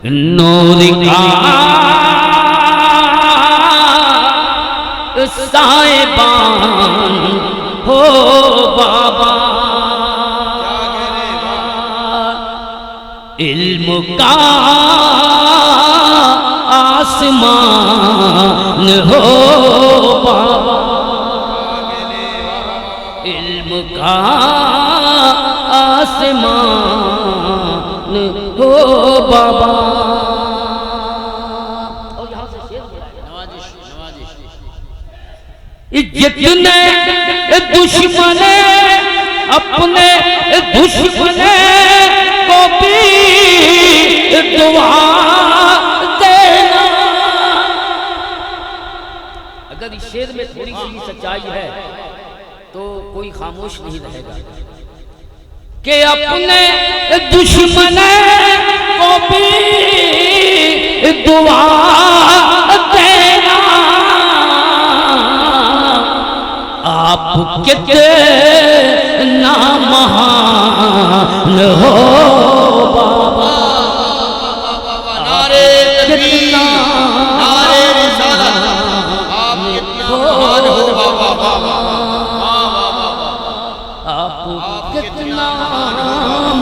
नूर का साहिबान हो बाबा, इल्म का आसमान हो बाबा, इल्म का आसमान हो बाबा। और यहाँ से शेर जितने दुश्मन अपने दुश्मन को भी दुआ देना। अगर इस शेर में थोड़ी सी सच्चाई है तो कोई खामोश नहीं रहेगा कि अपने दुश्मन को भी दुआ देना। आप कितना महान हो बाबा, नारे तकबीर, नारे रिसालत, आप कितना महान हो बाबा, आप कितना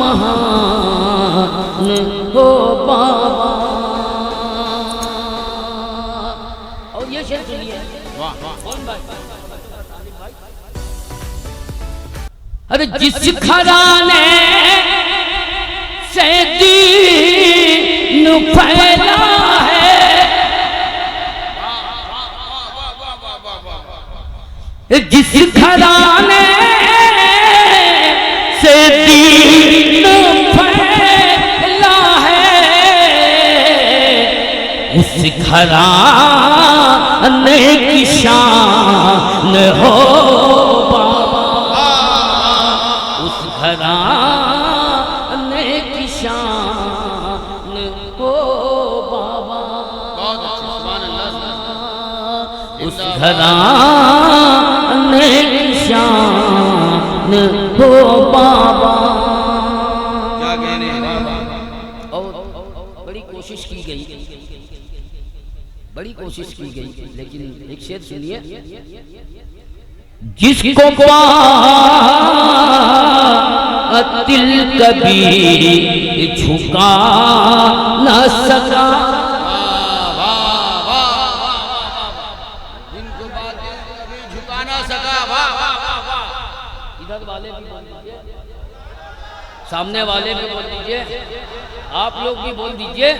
महान हो बाबा। और ये शेर सुनिए, अरे जिस घराने से दीन फैला है, जिस घराने से दीन फैला है, उस घराने की शान हो बाबा, उस घराने की शान हो बाबा, उस घराने की शान हो बाबा। क्या कहने हैं बाबा। और बड़ी कोशिश की गई, बड़ी कोशिश की गई, लेकिन एक शेर सुनिए, जिसको दिल कभी झुका न सका, जिनको बातें कभी झुका ना सका, इधर वाले भी बोल दीजिए, सामने वाले भी बोल दीजिए, आप लोग भी बोल दीजिए,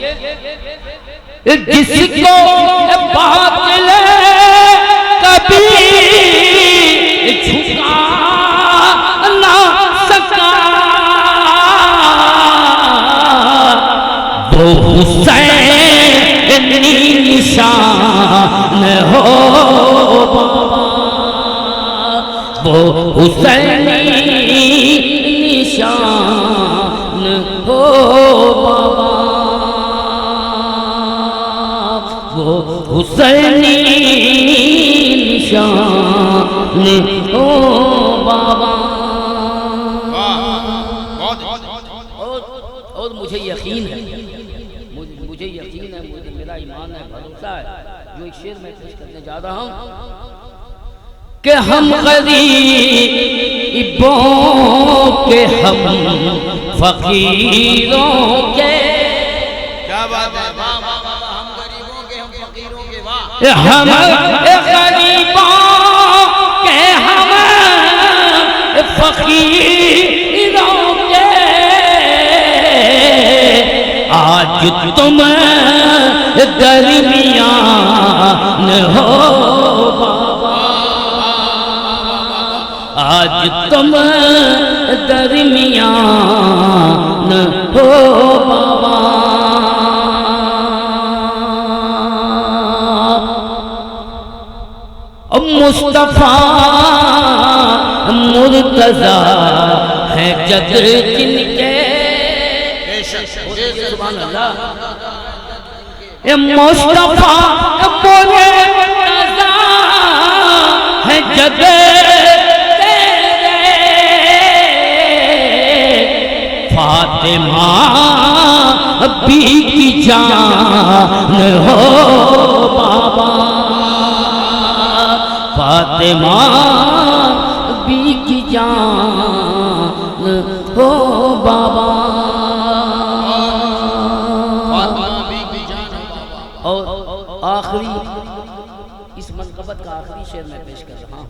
जिसको बातिल कभी झुका ना सका, वो हुसैनी निशान हो बाबा, वो हुसैनी निशान हो बाबा, वो हुसैनी निशान हो बाबा। और मुझे यकीन है, मुझे यकीन है, मुझे मेरा ईमान है, भरोसा है, जो एक शेर मैं पेश करने जा रहा हूँ कि हम गरीबों के, हम फकीरों के, क्या बात है, हम गरीबों के, हम फकीरों के, वाह, हम गरीबों के, हम फकीरों के, आज तुम दरमियान हो बाबा, आज तुम दरमियान हो बाबा। मुस्तफा मुर्तजा है जद जिनके, सुभान अल्लाह, मुस्तफा मुर्तजा है जद फातिमा भी की जान हो बाबा, फातिमा भी की जान हो बाबा। और आखिरी इस मनक़बत का आखिरी शेर मैं पेश कर रहा हूँ।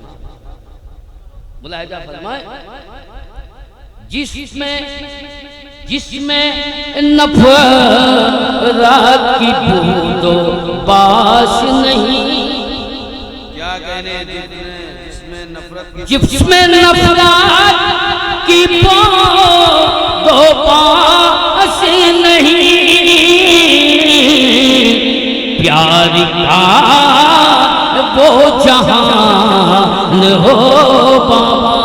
मुलाहिजा फरमाए, जिसमें नफ़रत की बूंदो बाश नहीं। क्या कहने जिसमें नफरत की बूंदो बाश नहीं, प्यार का वो जहान हो बाबा,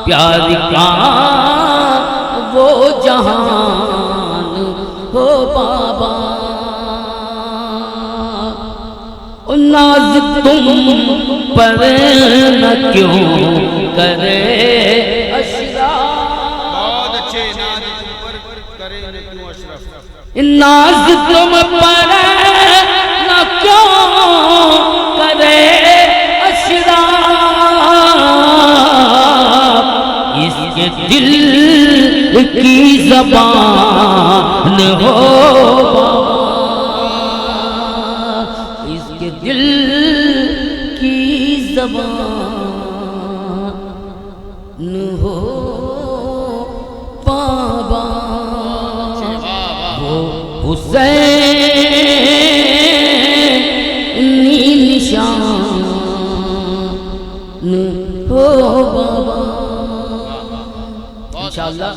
प्यार का वो जहान हो बाबा। नाज तुम पर न क्यों करे अशरफ, बहुत अच्छे, नाज तुम पर करे न क्यों अशरफ, नाज तुम पर न क्यों करे अशरफ, इसके दिल की ज़बान हो बाबा, इसके दिल की ज़बान हो बाबा। वो हुसैनी निशान हो बाबा। इंशाअल्लाह